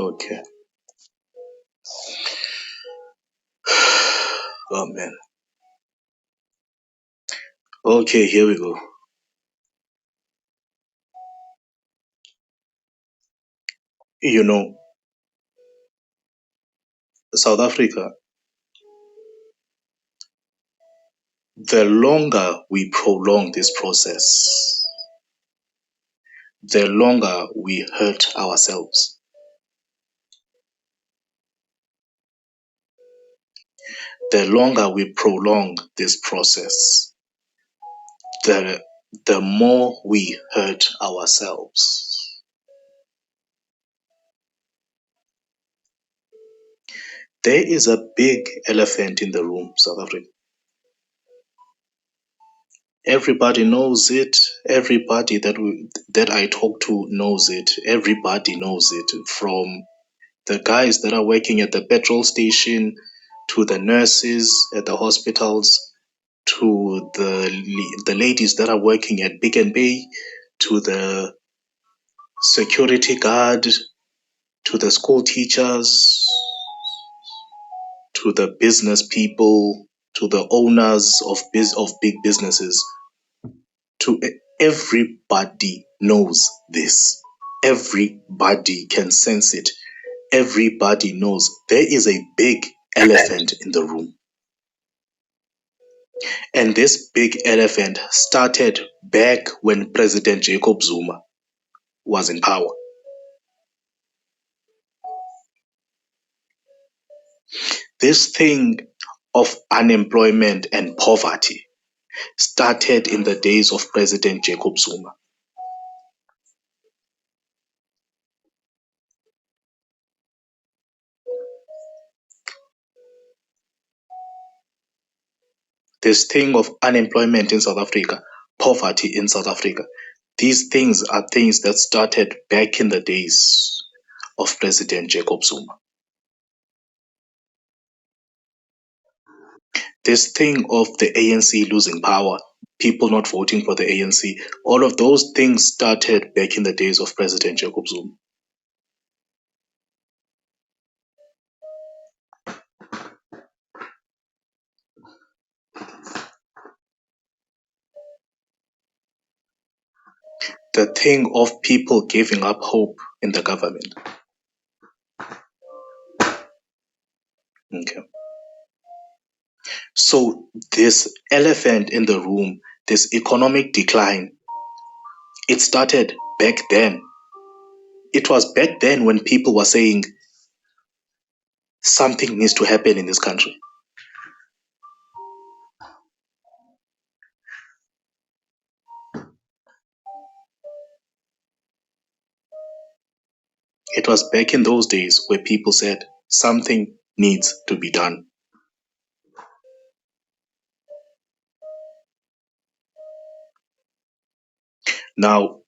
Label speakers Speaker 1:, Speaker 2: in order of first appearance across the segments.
Speaker 1: Okay. Oh man. Okay, here we go. You know, South Africa, the longer we prolong this process, the longer we hurt ourselves. The longer we prolong this process, the the more we hurt ourselves. There is a big elephant in the room, South Africa. Everybody knows it. Everybody that I talk to knows it. Everybody knows it. From the guys that are working at the petrol station, to the nurses at the hospitals, to the ladies that are working at Big and Bay, to the security guard, to the school teachers, to the business people, to the owners of big businesses. To everybody knows this. Everybody can sense it. Everybody knows there is a big elephant in the room. And this big elephant started back when President Jacob Zuma was in power. This thing of unemployment and poverty started in the days of President Jacob Zuma. This thing of unemployment in South Africa, poverty in South Africa, these things are things that started back in the days of President Jacob Zuma. This thing of the ANC losing power, people not voting for the ANC, all of those things started back in the days of President Jacob Zuma. The thing of people giving up hope in the government. Okay. So this elephant in the room, this economic decline, it started back then. It was back then when people were saying something needs to happen in this country. It was back in those days where people said something needs to be done. Now,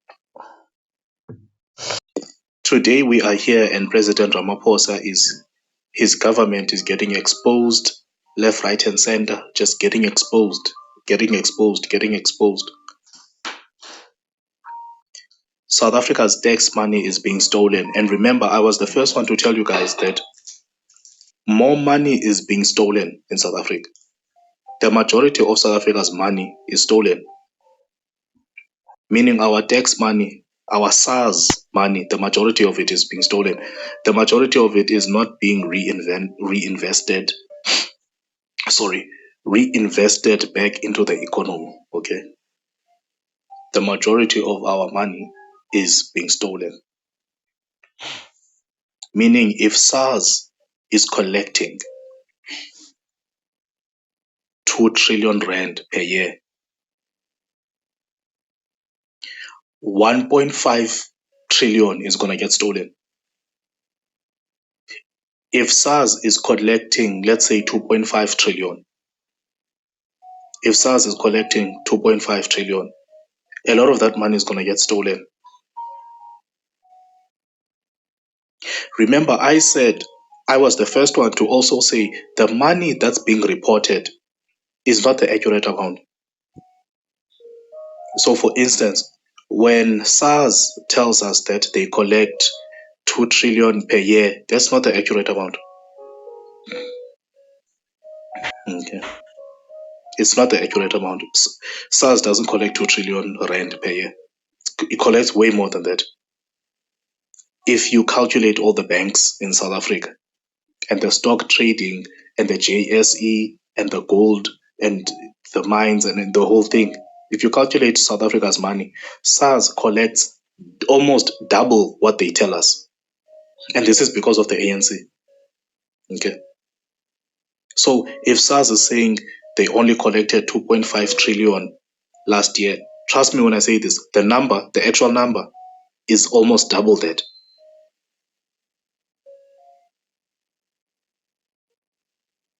Speaker 1: today we are here and President Ramaphosa his government is getting exposed, left, right, and center, just getting exposed, getting exposed, getting exposed. South Africa's tax money is being stolen. And remember, I was the first one to tell you guys that more money is being stolen in South Africa. The majority of South Africa's money is stolen, meaning our tax money, our SARS money, the majority of it is being stolen. The majority of it is not being reinvested back into the economy. Okay, the majority of our money is being stolen, meaning if SARS is collecting 2 trillion rand per year, 1.5 trillion is going to get stolen. If SARS is collecting, let's say 2.5 trillion, if SARS is collecting 2.5 trillion, a lot of that money is going to get stolen. Remember, I said I was the first one to also say the money that's being reported is not the accurate amount. So, for instance, when SARS tells us that they collect 2 trillion per year. That's not the accurate amount. Okay. It's not the accurate amount. SARS doesn't collect 2 trillion rand per year. It collects way more than that. If you calculate all the banks in South Africa and the stock trading and the JSE and the gold and the mines and the whole thing, if you calculate South Africa's money, SARS collects almost double what they tell us. And this is because of the ANC. Okay. So if SARS is saying they only collected 2.5 trillion last year, trust me when I say this, the actual number is almost double that.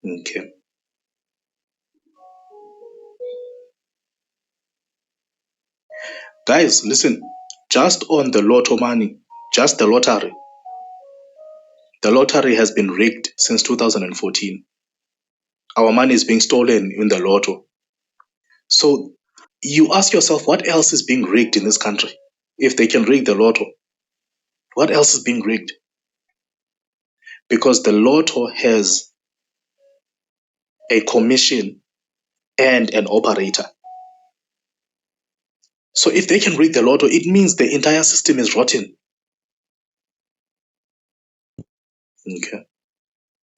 Speaker 1: Okay. Guys, listen, just on the lotto money, just the lottery has been rigged since 2014. Our money is being stolen in the lotto. So you ask yourself, what else is being rigged in this country? If they can rig the lotto, what else is being rigged? Because the lotto has a commission and an operator. So if they can rig the lotto, it means the entire system is rotten. Okay.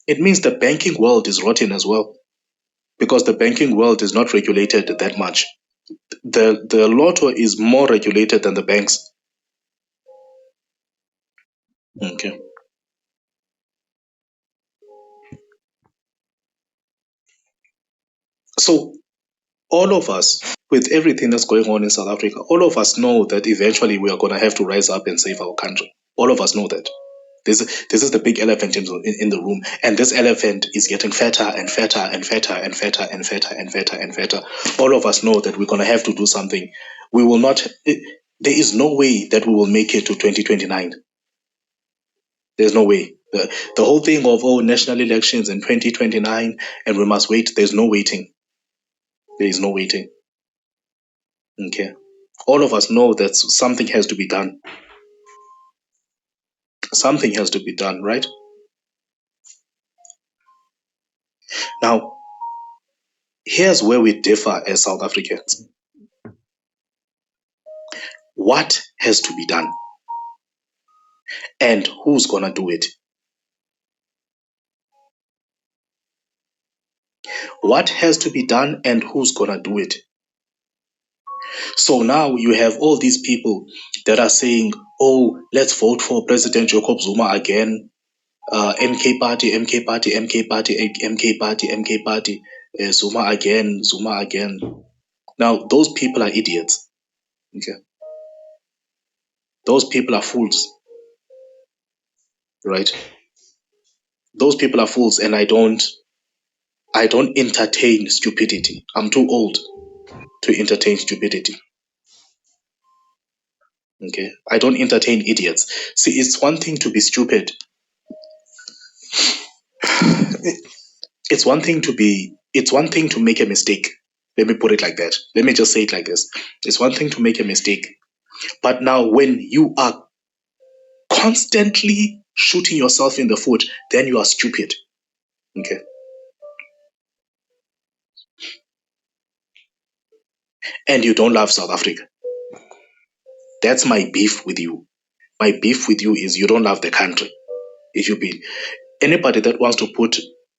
Speaker 1: It means the banking world is rotten as well, because the banking world is not regulated that much. The lotto is more regulated than the banks. Okay. So all of us, with everything that's going on in South Africa, all of us know that eventually we are going to have to rise up and save our country. All of us know that. This is the big elephant in the room, and this elephant is getting fatter and fatter and fatter and fatter and fatter and fatter and fatter. All of us know that we're going to have to do something. We will not. There is no way that we will make it to 2029. There's no way. The whole thing of national elections in 2029 and we must wait. There's no waiting. There is no waiting. Okay. All of us know that something has to be done. Something has to be done, right? Now, here's where we differ as South Africans. What has to be done? And who's going to do it? What has to be done and who's going to do it? So now you have all these people that are saying, oh, let's vote for President Jacob Zuma again. MK party, MK party, MK party, MK party, MK party, Zuma again, Zuma again. Now, those people are idiots. Okay. Those people are fools, right? Those people are fools, and I don't entertain stupidity. I'm too old to entertain stupidity. Okay. I don't entertain idiots. See, it's one thing to be stupid. It's one thing to make a mistake. Let me put it like that. Let me just say it like this. It's one thing to make a mistake. But now when you are constantly shooting yourself in the foot, then you are stupid. Okay. And you don't love South Africa. That's my beef with you. My beef with you is you don't love the country. If you be anybody that wants to put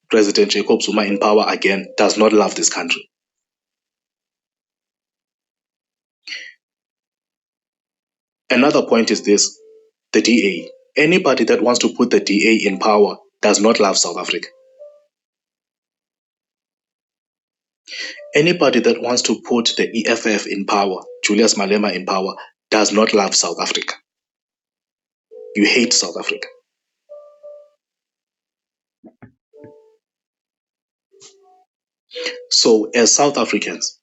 Speaker 1: President Jacob Zuma in power again does not love this country. Another point is this: the DA. Anybody that wants to put the DA in power does not love South Africa. Anybody that wants to put the EFF in power, Julius Malema in power, does not love South Africa. You hate South Africa. So as South Africans,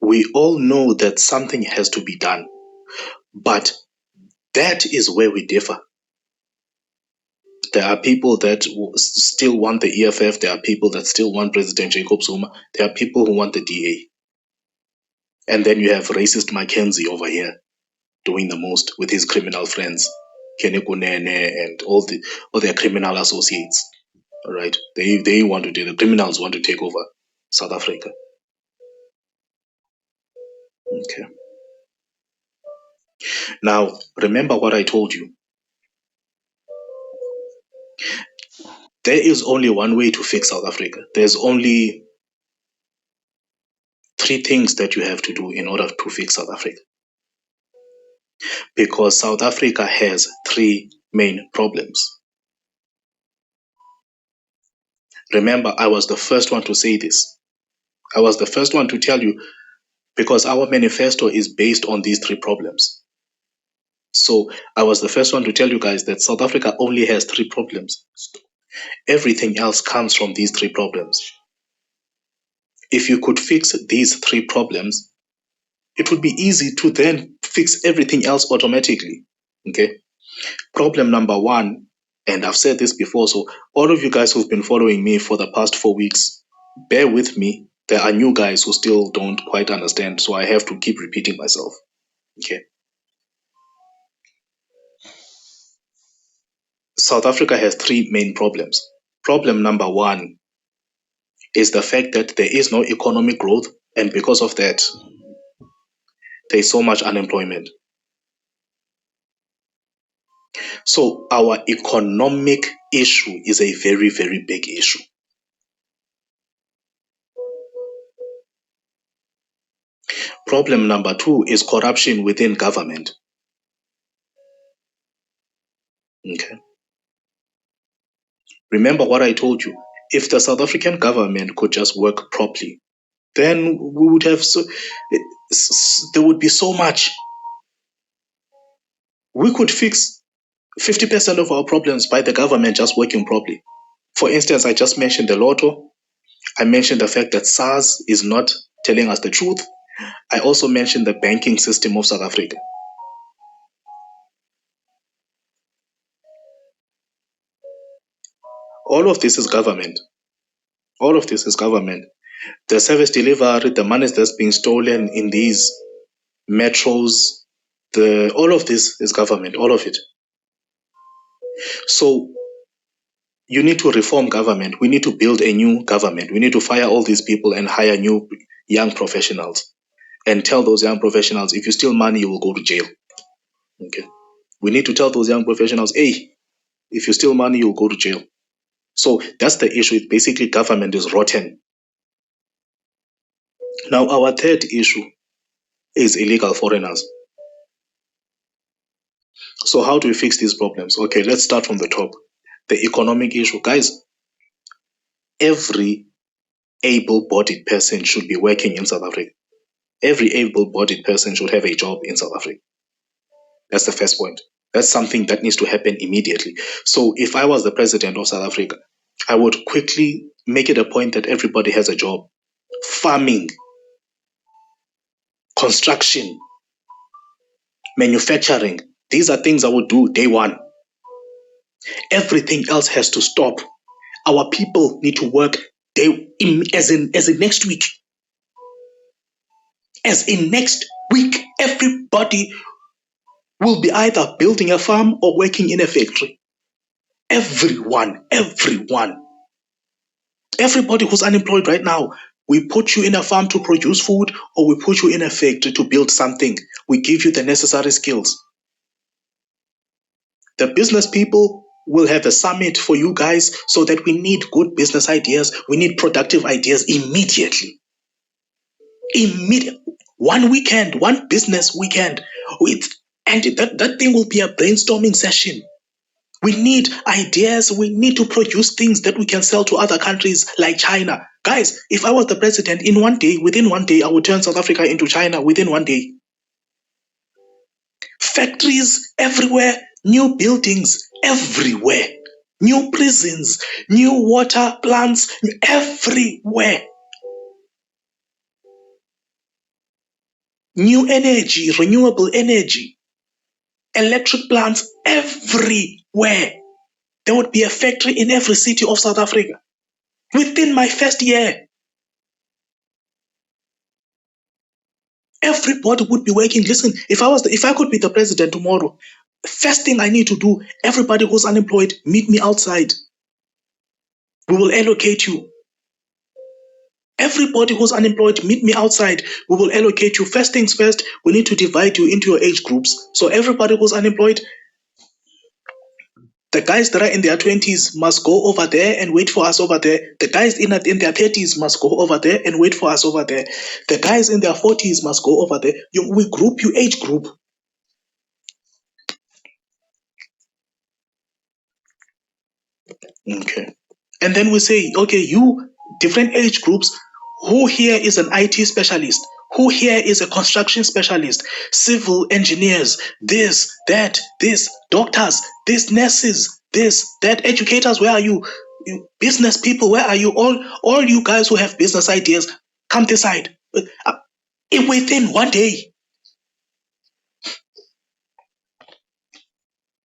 Speaker 1: we all know that something has to be done. But that is where we differ. There are people that still want the EFF. There are people that still want President Jacob Zuma. There are people who want the DA. And then you have racist Mackenzie over here. doing the most with his criminal friends, Kene Kunene and all their criminal associates. All right, they want to do, the criminals want to take over South Africa. Okay. Now remember what I told you. There is only one way to fix South Africa. There's only three things that you have to do in order to fix South Africa. Because South Africa has three main problems. Remember, I was the first one to say this. I was the first one to tell you, because our manifesto is based on these three problems. So I was the first one to tell you guys that South Africa only has three problems. Everything else comes from these three problems. If you could fix these three problems, it would be easy to then fix everything else automatically. Okay. Problem number one, and I've said this before, so all of you guys who've been following me for the past 4 weeks, bear with me. There are new guys who still don't quite understand, so I have to keep repeating myself. Okay. South Africa has three main problems. Problem number one is the fact that there is no economic growth, and because of that, there is so much unemployment. So our economic issue is a very, very big issue. Problem number two is corruption within government. Okay. Remember what I told you. If the South African government could just work properly, then we would have there would be so much. We could fix 50% of our problems by the government just working properly. For instance, I just mentioned the lotto. I mentioned the fact that SARS is not telling us the truth. I also mentioned the banking system of South Africa. All of this is government. All of this is government. The service delivery, the money that's being stolen in these metros, all of this is government, all of it. So you need to reform government. We need to build a new government. We need to fire all these people and hire new young professionals and tell those young professionals, if you steal money, you will go to jail. Okay. We need to tell those young professionals, hey, if you steal money, you'll go to jail. So that's the issue. Basically, government is rotten. Now, our third issue is illegal foreigners. So how do we fix these problems? Okay, let's start from the top. The economic issue. Guys, every able-bodied person should be working in South Africa. Every able-bodied person should have a job in South Africa. That's the first point. That's something that needs to happen immediately. So if I was the president of South Africa, I would quickly make it a point that everybody has a job. Farming, construction, manufacturing. These are things I would do day one. Everything else has to stop. Our people need to work as in next week. As in next week, everybody will be either building a farm or working in a factory. Everyone. Everybody who's unemployed right now, we put you in a farm to produce food, or we put you in a factory to build something. We give you the necessary skills. The business people will have a summit for you guys, so that we need good business ideas. We need productive ideas immediately. One weekend, one business weekend, and that thing will be a brainstorming session. We need ideas. We need to produce things that we can sell to other countries like China. Guys, if I was the president, within one day, I would turn South Africa into China within one day. Factories everywhere, new buildings everywhere, new prisons, new water plants everywhere. New energy, renewable energy, electric plants everywhere. There would be a factory in every city of South Africa within my first year. Everybody would be working. Listen, if I could be the president tomorrow, first thing I need to do, everybody who's unemployed, meet me outside. We will allocate you. Everybody who's unemployed, meet me outside. We will allocate you. First things first, we need to divide you into your age groups. So everybody who's unemployed, the guys that are in their 20s must go over there and wait for us over there. The guys in their 30s must go over there and wait for us over there. The guys in their 40s must go over there. We group you age group. Okay. And then we say, okay, you, different age groups, who here is an IT specialist? Who here is a construction specialist? Civil engineers, this, doctors, this, nurses, this, that, educators, where are you? Business people, where are you? All you guys who have business ideas, come this side. Within one day.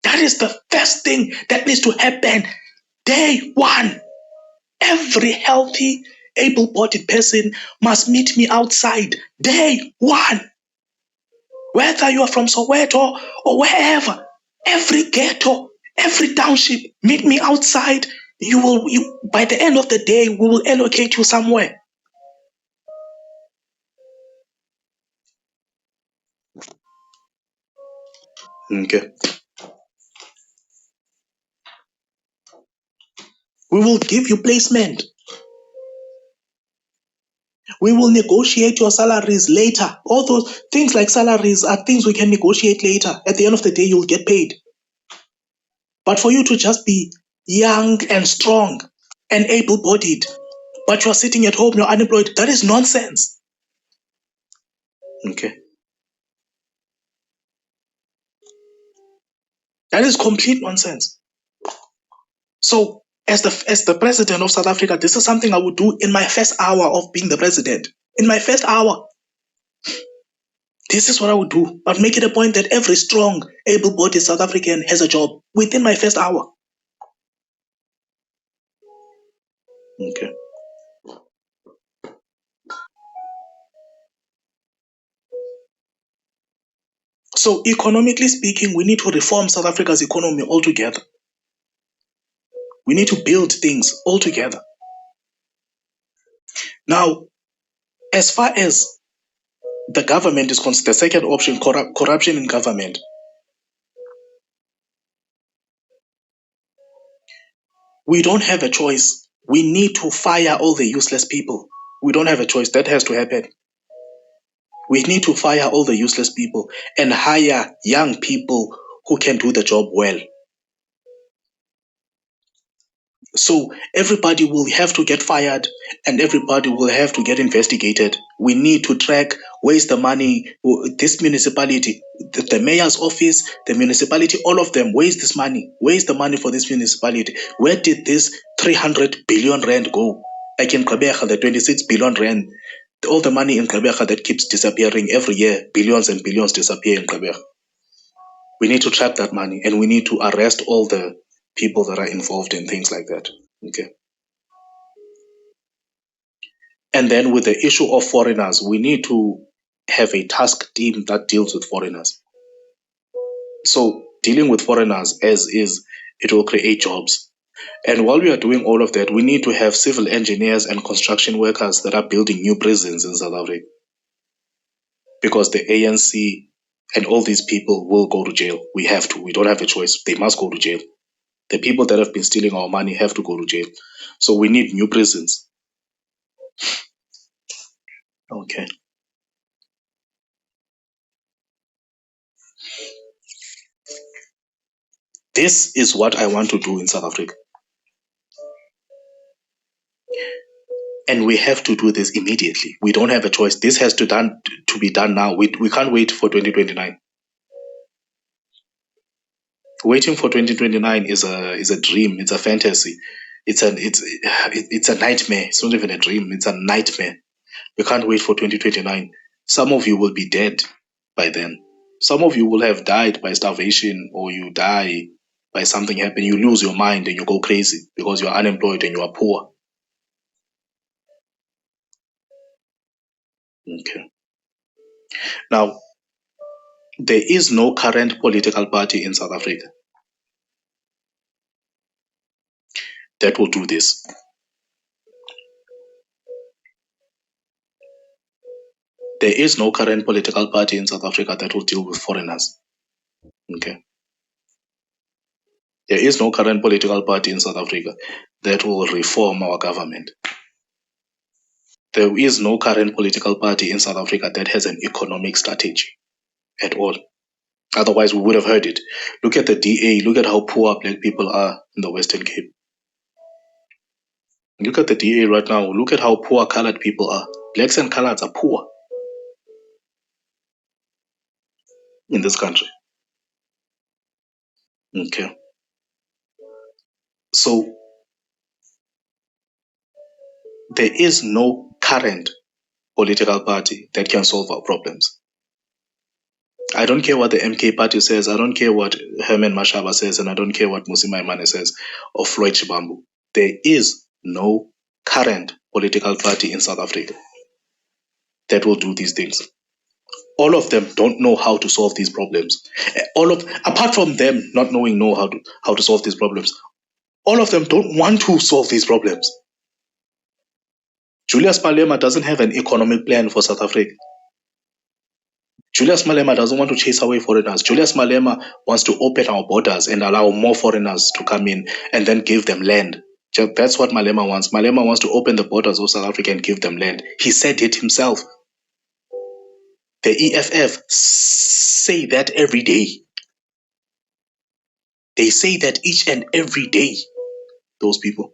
Speaker 1: That is the first thing that needs to happen. Day one. Every healthy, able-bodied person must meet me outside. Day one. Whether you are from Soweto or wherever, every ghetto, every township, meet me outside. By the end of the day, we will allocate you somewhere. Okay. We will give you placement. We will negotiate your salaries later. All those things like salaries are things we can negotiate later. At the end of the day, you'll get paid. But for you to just be young and strong and able-bodied, but you're sitting at home, you're unemployed, that is nonsense. Okay. That is complete nonsense. So, as the president of South Africa, this is something I would do in my first hour of being the president. In my first hour. This is what I would do. I'd make it a point that every strong, able-bodied South African has a job within my first hour. Okay. So, economically speaking, we need to reform South Africa's economy altogether. We need to build things altogether. Now, as far as the government is concerned, the second option, corruption in government. We don't have a choice. We need to fire all the useless people. We don't have a choice. That has to happen. We need to fire all the useless people and hire young people who can do the job well. So everybody will have to get fired and everybody will have to get investigated. We need to track where's the money, this municipality, the mayor's office, the municipality, all of them. Where's this money? Where's the money for this municipality? Where did this 300 billion rand go? Like in Gqeberha, the 26 billion rand, all the money in Gqeberha that keeps disappearing every year, billions and billions disappear in Gqeberha. We need to track that money and we need to arrest all the people that are involved in things like that. Okay. And then with the issue of foreigners, we need to have a task team that deals with foreigners. So dealing with foreigners as is, it will create jobs. And while we are doing all of that, we need to have civil engineers and construction workers that are building new prisons in South Africa. Because the ANC and all these people will go to jail. We have to. We don't have a choice. They must go to jail. The people that have been stealing our money have to go to jail. So we need new prisons. Okay. This is what I want to do in South Africa. And we have to do this immediately. We don't have a choice. This has to be done now. We can't wait for 2029. Waiting for 2029 is a dream. It's a fantasy. It's a nightmare. It's not even a dream. It's a nightmare. We can't wait for 2029. Some of you will be dead by then. Some of you will have died by starvation, or you die by something happen. You lose your mind and you go crazy because you are unemployed and you are poor. Okay. Now, there is no current political party in South Africa that will do this. There is no current political party in South Africa that will deal with foreigners. Okay. There is no current political party in South Africa that will reform our government. There is no current political party in South Africa that has an economic strategy at all. Otherwise, we would have heard it. Look at the DA. Look at how poor black people are in the Western Cape. Look at the DA right now. Look at how poor colored people are. Blacks and coloreds are poor in this country. Okay. So there is no current political party that can solve our problems. I don't care what the MK party says. I don't care what Herman Mashaba says, and I don't care what Musi Maimane says or Floyd Shibambu. There is no current political party in South Africa that will do these things. All of them don't know how to solve these problems. Apart from them not knowing how to solve these problems, all of them don't want to solve these problems. Julius Malema doesn't have an economic plan for South Africa. Julius Malema doesn't want to chase away foreigners. Julius Malema wants to open our borders and allow more foreigners to come in and then give them land. That's what Malema wants. Malema wants to open the borders of South Africa and give them land. He said it himself. The EFF say that every day. They say that each and every day, those people.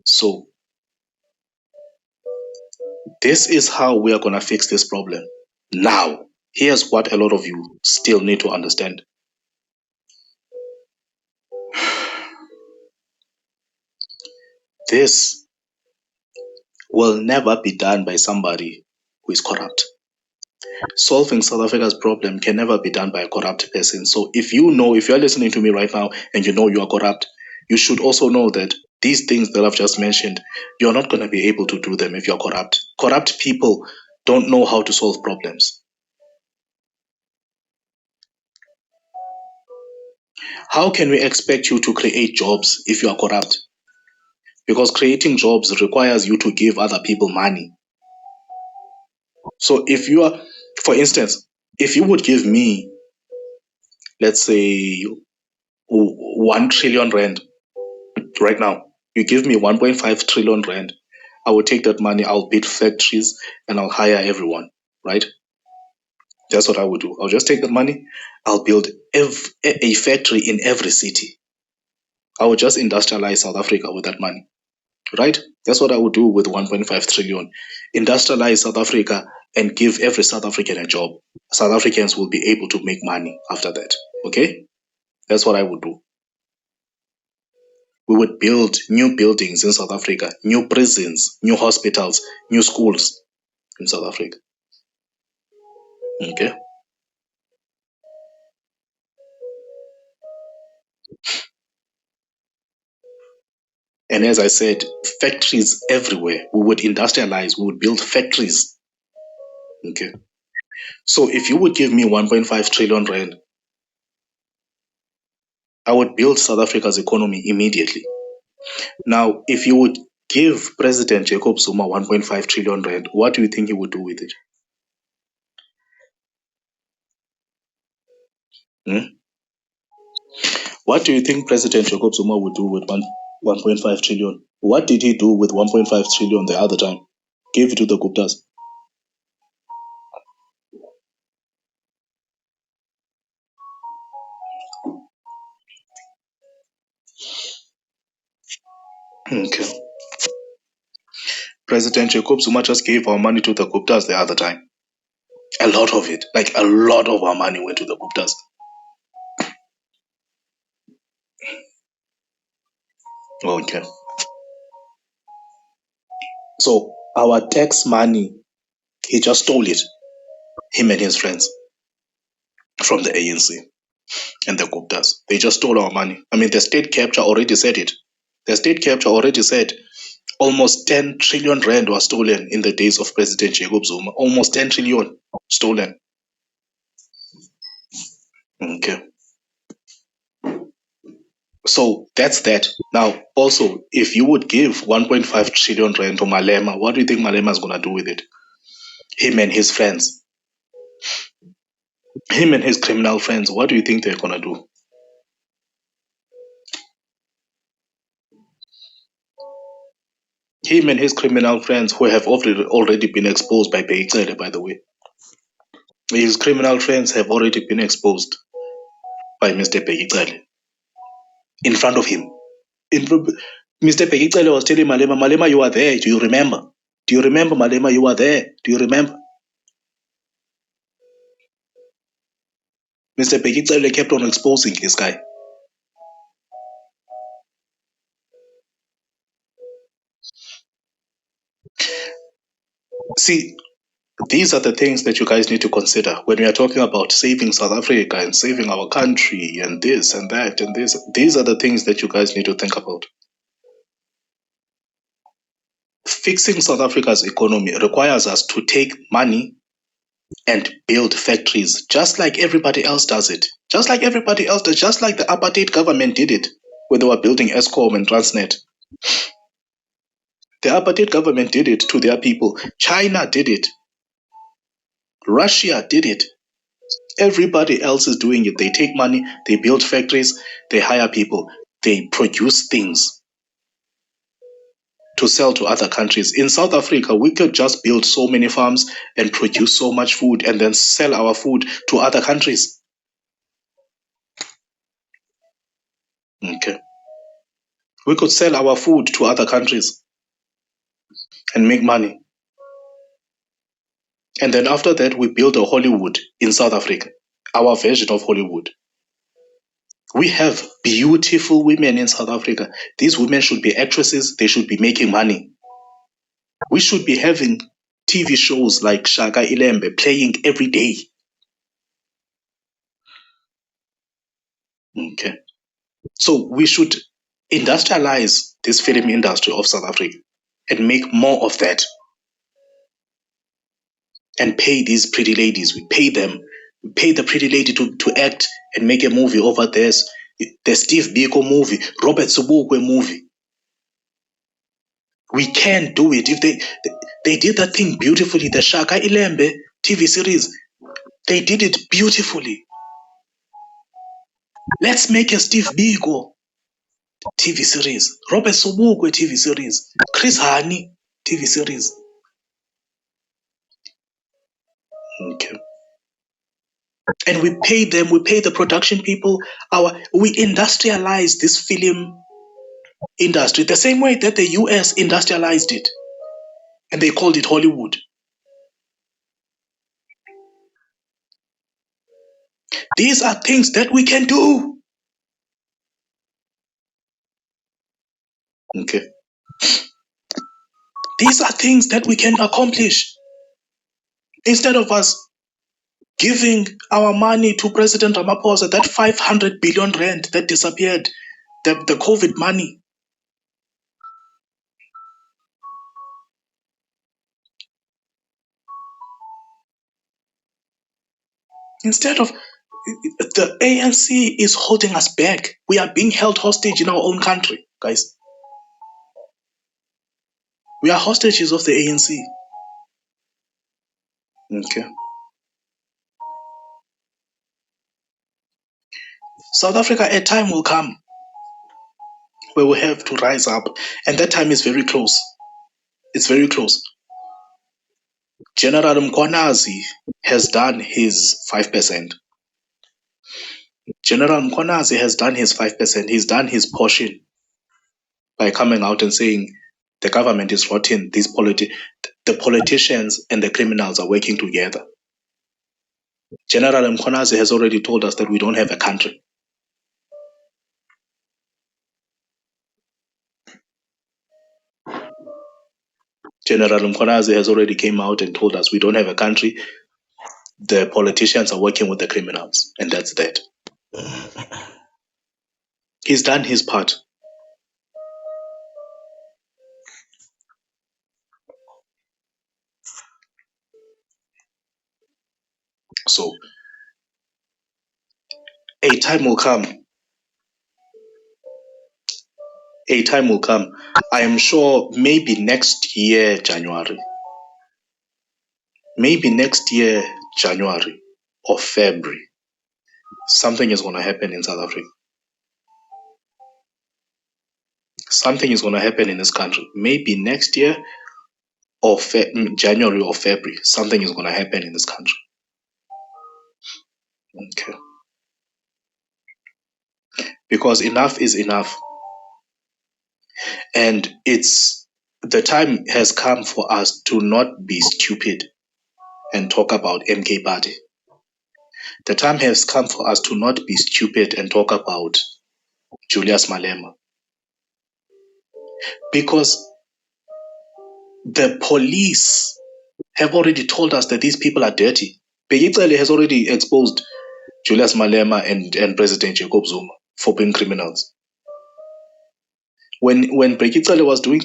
Speaker 1: So this is how we are going to fix this problem. Now, here's what a lot of you still need to understand. This will never be done by somebody who is corrupt. Solving South Africa's problem can never be done by a corrupt person. So if you're listening to me right now and you know you are corrupt, you should also know that these things that I've just mentioned, you're not going to be able to do them if you're corrupt. Corrupt people don't know how to solve problems. How can we expect you to create jobs if you are corrupt? Because creating jobs requires you to give other people money. So if you are, for instance, if you would give me, let's say, 1 trillion rand right now, you give me 1.5 trillion rand, I will take that money, I'll build factories and I'll hire everyone, right? That's what I would do. I'll just take that money, I'll build a factory in every city. I would just industrialize South Africa with that money, right? That's what I would do with 1.5 trillion. Industrialize South Africa and give every South African a job. South Africans will be able to make money after that, okay? That's what I would do. We would build new buildings in South Africa, new prisons, new hospitals, new schools in South Africa. Okay. And as I said, factories everywhere. We would industrialize, we would build factories. Okay. So if you would give me 1.5 trillion rand, I would build South Africa's economy immediately. Now, if you would give President Jacob Zuma 1.5 trillion rand, what do you think he would do with it? Hmm? What do you think President Jacob Zuma would do with 1.5 trillion? What did he do with 1.5 trillion the other time? Gave it to the Guptas. Okay. President Jacob Zuma just gave our money to the Guptas the other time. A lot of it. Like a lot of our money went to the Guptas. Okay. So our tax money, he just stole it. Him and his friends. from the ANC and the Guptas. They just stole our money. I mean, the state capture already said it. The state capture already said almost 10 trillion rand was stolen in the days of President Jacob Zuma. Almost 10 trillion stolen. Okay. So that's that. Now, also, if you would give 1.5 trillion rand to Malema, what do you think Malema is going to do with it? Him and his friends, him and his criminal friends, what do you think they're going to do? Him and his criminal friends who have already been exposed by Beitzele, by the way. His criminal friends have already been exposed by Mr. Beitzele in front of him. Mr. Beitzele was telling Malema, Malema, you are there. Do you remember? Do you remember, Malema, you are there? Do you remember? Mr. Beitzele kept on exposing this guy. See, these are the things that you guys need to consider when we are talking about saving South Africa and saving our country and this and that and this. These are the things that you guys need to think about. Fixing South Africa's economy requires us to take money and build factories just like everybody else does it. Just like everybody else does, just like the apartheid government did it when they were building Eskom and Transnet. The apartheid government did it to their people. China did it. Russia did it. Everybody else is doing it. They take money, they build factories, they hire people, they produce things to sell to other countries. In South Africa, we could just build so many farms and produce so much food and then sell our food to other countries. Okay. We could sell our food to other countries and make money. And then after that, we build a Hollywood in South Africa, our version of Hollywood. We have beautiful women in South Africa. These women should be actresses, they should be making money. We should be having TV shows like Shaka Ilembe playing every day. Okay. So we should industrialize this film industry of South Africa and make more of that and pay these pretty ladies. We pay them. We pay the pretty lady to act and make a movie over there. The Steve Biko movie, Robert Sobukwe movie. We can do it. If they did that thing beautifully, the Shaka Ilembe TV series, they did it beautifully. Let's make a Steve Biko TV series, Robert Sobukwe TV series, Chris Hani TV series. Okay. And we pay them, we pay the production people, we industrialize this film industry the same way that the US industrialized it and they called it Hollywood. These are things that we can do. Okay. These are things that we can accomplish. Instead of us giving our money to President Ramaphosa, that 500 billion rand that disappeared, the COVID money. Instead of the ANC is holding us back. We are being held hostage in our own country, guys. We are hostages of the ANC. Okay. South Africa, a time will come where we have to rise up, and that time is very close. It's very close. General Mkhonazi has done his 5%. General Mkhonazi has done his 5%. He's done his portion by coming out and saying the government is rotten. The politicians and the criminals are working together. General Mkhonazi has already told us that we don't have a country. General Mkhonazi has already came out and told us we don't have a country. the politicians are working with the criminals, and that's that. He's done his part. So a time will come. A time will come. I am sure maybe next year, January. Maybe next year, January or February, something is going to happen in South Africa. Something is going to happen in this country. Maybe next year or January or February, something is going to happen in this country. Okay. Because enough is enough. And the time has come for us to not be stupid and talk about MK Party. The time has come for us to not be stupid and talk about Julius Malema. Because the police have already told us that these people are dirty. Beyicele has already exposed Julius Malema and President Jacob Zuma for being criminals. When Beyicele was doing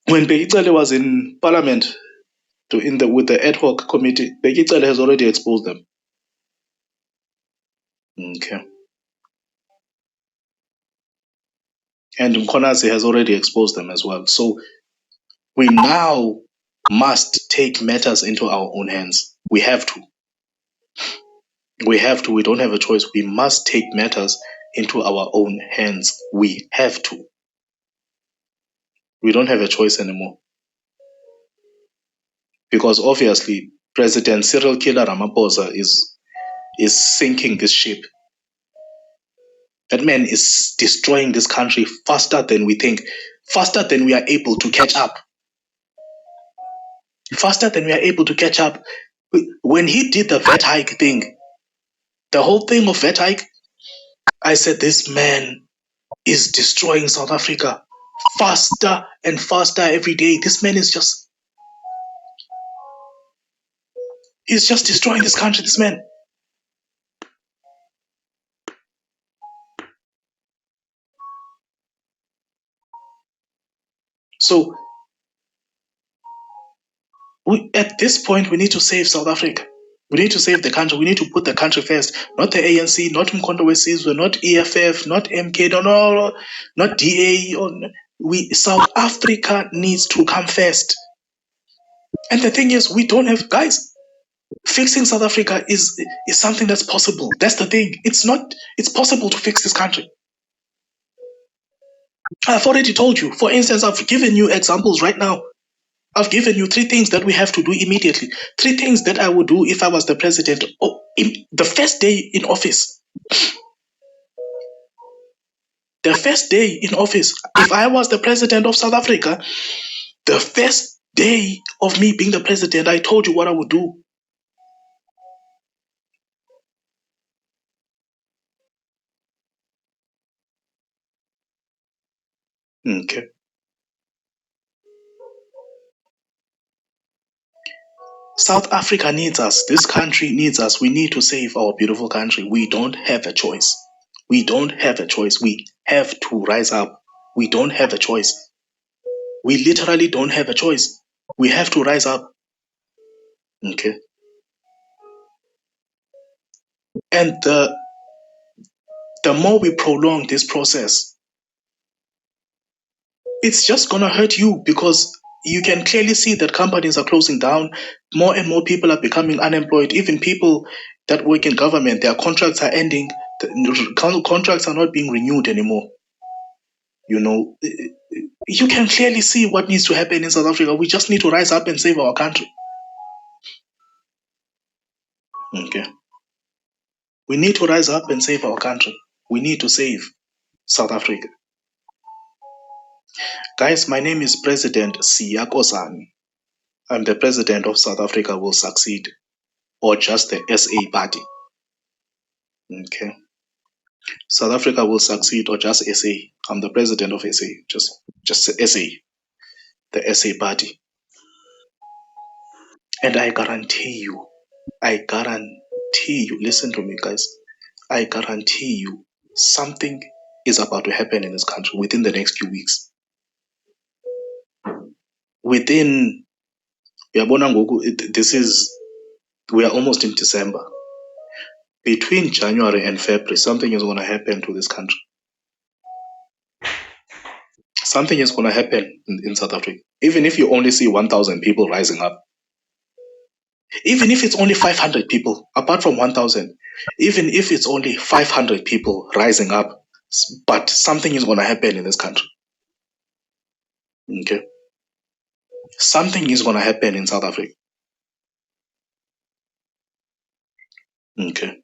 Speaker 1: when Beyicele was in Parliament with the ad hoc committee, Beyicele has already exposed them. Okay. And Mkonazi has already exposed them as well. So we now must take matters into our own hands. We have to. We have to. We don't have a choice. We must take matters into our own hands. We have to. We don't have a choice anymore. Because obviously, President Cyril Killer Ramaphosa is sinking this ship. That man is destroying this country faster than we think, faster than we are able to catch up. Faster than we are able to catch up. When he did the VAT hike thing, the whole thing of VAT hike, I said, this man is destroying South Africa faster and faster every day. This man is he's just destroying this country, this man. So at this point, we need to save South Africa. We need to save the country. We need to put the country first. Not the ANC, not Mkhonto weSizwe, not EFF, not MK, no, not DA. South Africa needs to come first. And the thing is, we don't have, guys, fixing South Africa is something that's possible. That's the thing. It's possible to fix this country. I've already told you. For instance, I've given you examples right now. I've given you 3 things that we have to do immediately. 3 things that I would do if I was the president. The first day in office. The first day in office. If I was the president of South Africa, the first day of me being the president, I told you what I would do. Okay. South Africa needs us. This country needs us. We need to save our beautiful country. We don't have a choice. We don't have a choice. We have to rise up. We don't have a choice. We literally don't have a choice. We have to rise up. Okay. And the more we prolong this process, it's just going to hurt you, because you can clearly see that companies are closing down. More and more people are becoming unemployed. Even people that work in government, their contracts are ending. The contracts are not being renewed anymore. You can clearly see what needs to happen in South Africa. We just need to rise up and save our country. Okay. We need to rise up and save our country. We need to save South Africa. Guys, my name is President Siyakozani. I'm the president of South Africa Will Succeed, or just the SA party. Okay. South Africa Will Succeed, or just SA. I'm the president of SA. Just SA. The SA party. And I guarantee you, listen to me, guys. I guarantee you, something is about to happen in this country within the next few weeks. Within, uyabona ngoku, we are almost in December. Between January and February, something is going to happen to this country. Something is going to happen in South Africa. Even if you only see 1,000 people rising up, even if it's only 500 people, apart from 1,000, even if it's only 500 people rising up, but something is going to happen in this country. Okay? Something is going to happen in South Africa. Okay?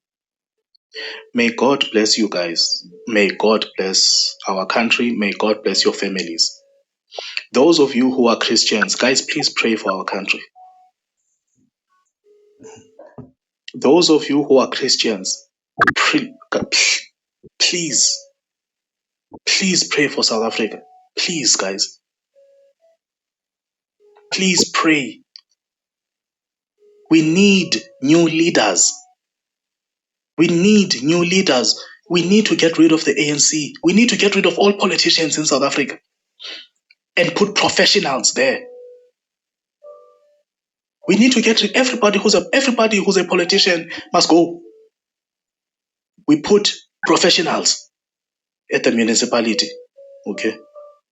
Speaker 1: May God bless you guys. May God bless our country. May God bless your families. Those of you who are Christians, guys, please pray for our country. Those of you who are Christians, please, please pray for South Africa. Please, guys. Please pray. We need new leaders. We need new leaders. We need to get rid of the ANC. We need to get rid of all politicians in South Africa and put professionals there. We need to get rid everybody who's a politician must go. We put professionals at the municipality, okay,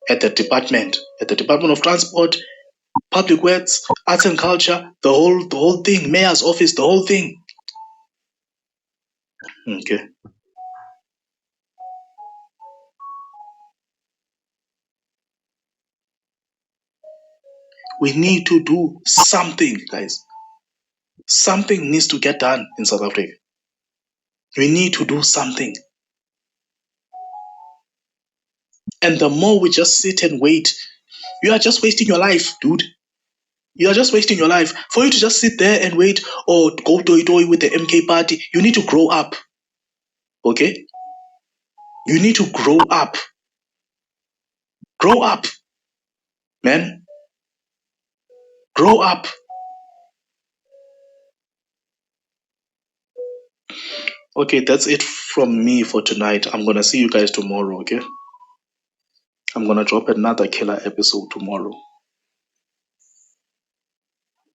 Speaker 1: at the Department of Transport, Public Works, Arts and Culture, the whole thing, Mayor's office, the whole thing. Okay. We need to do something, guys. Something needs to get done in South Africa. We need to do something. And the more we just sit and wait, you are just wasting your life, dude. You are just wasting your life. For you to just sit there and wait or go toy with the MK party, you need to grow up. Okay? You need to grow up. Grow up, man. Grow up. Okay, that's it from me for tonight. I'm going to see you guys tomorrow, okay? I'm going to drop another killer episode tomorrow.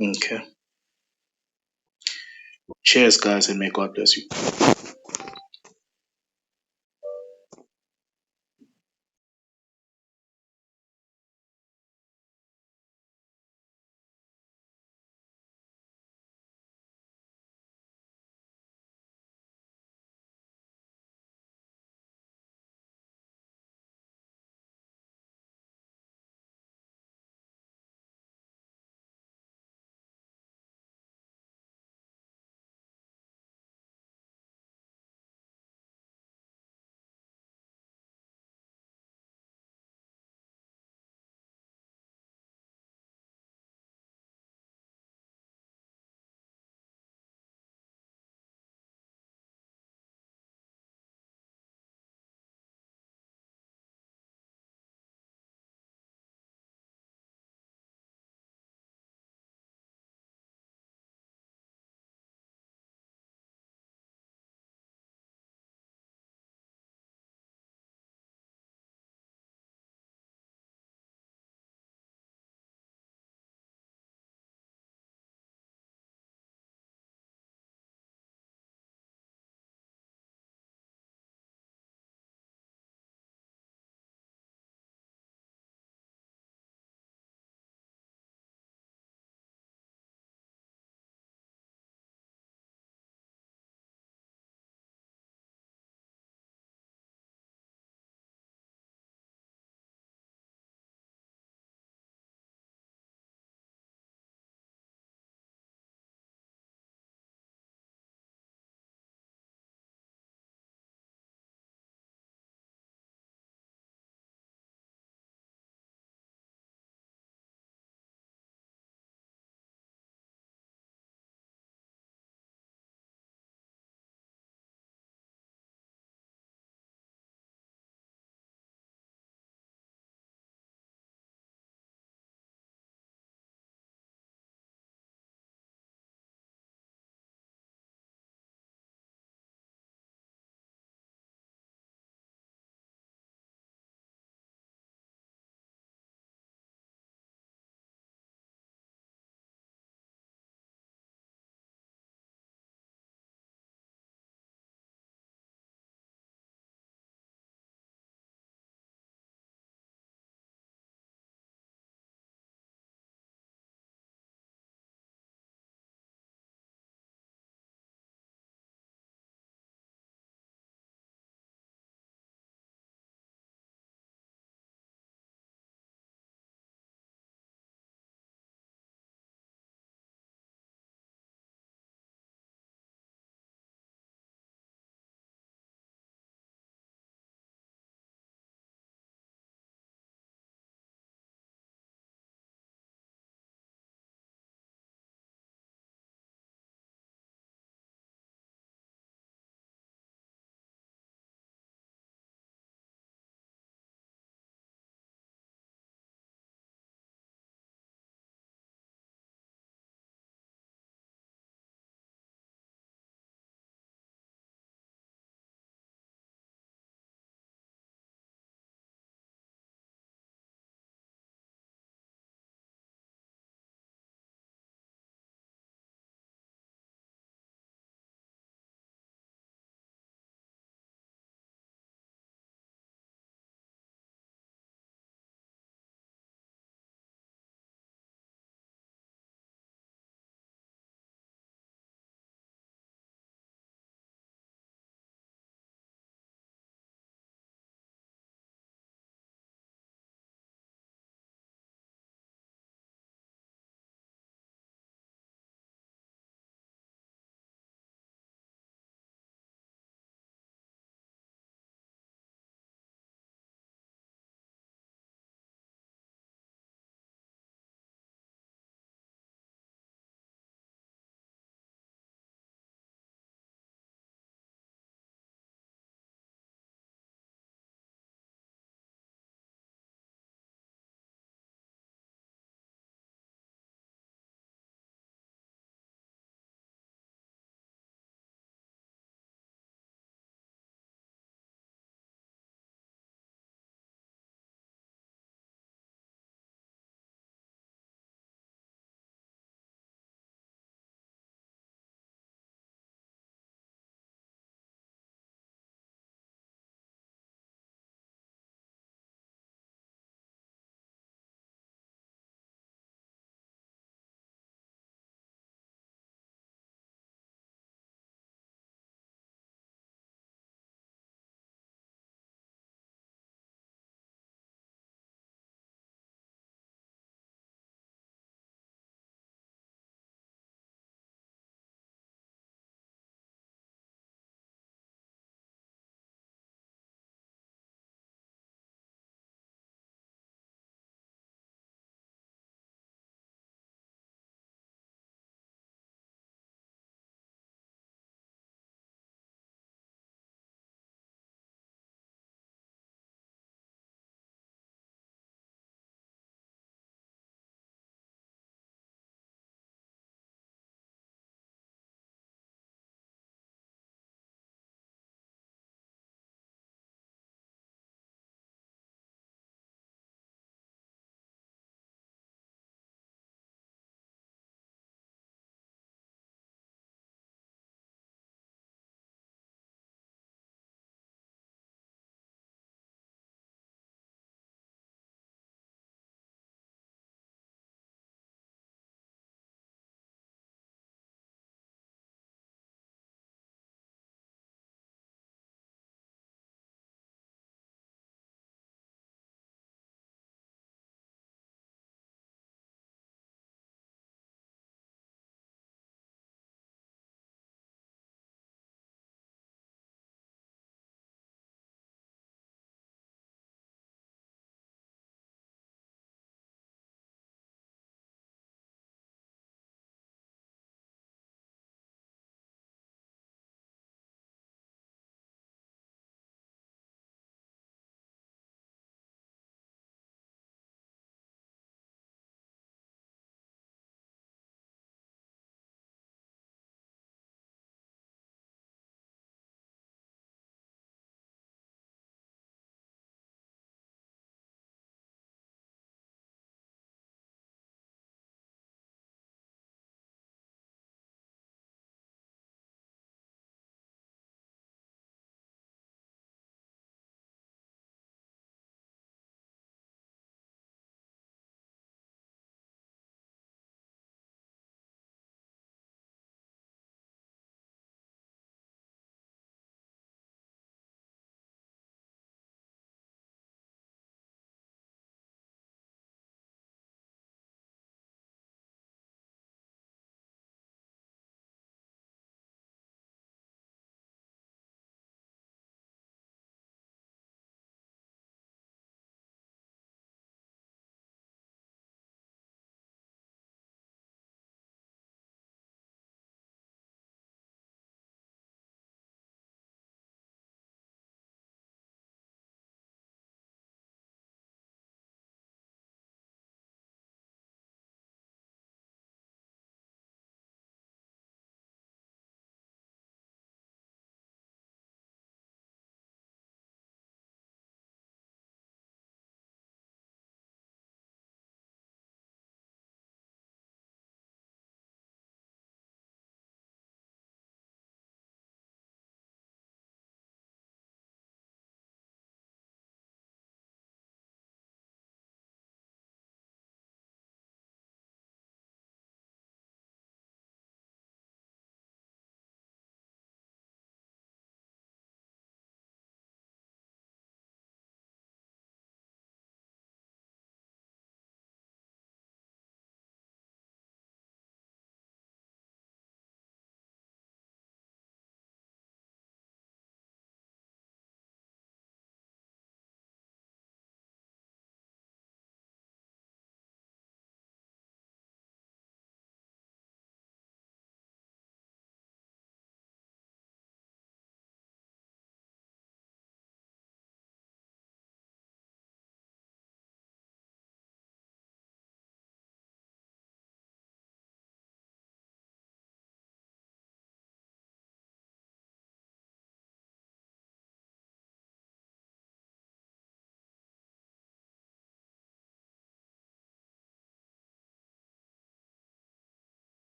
Speaker 1: Okay. Cheers, guys, and may God bless you.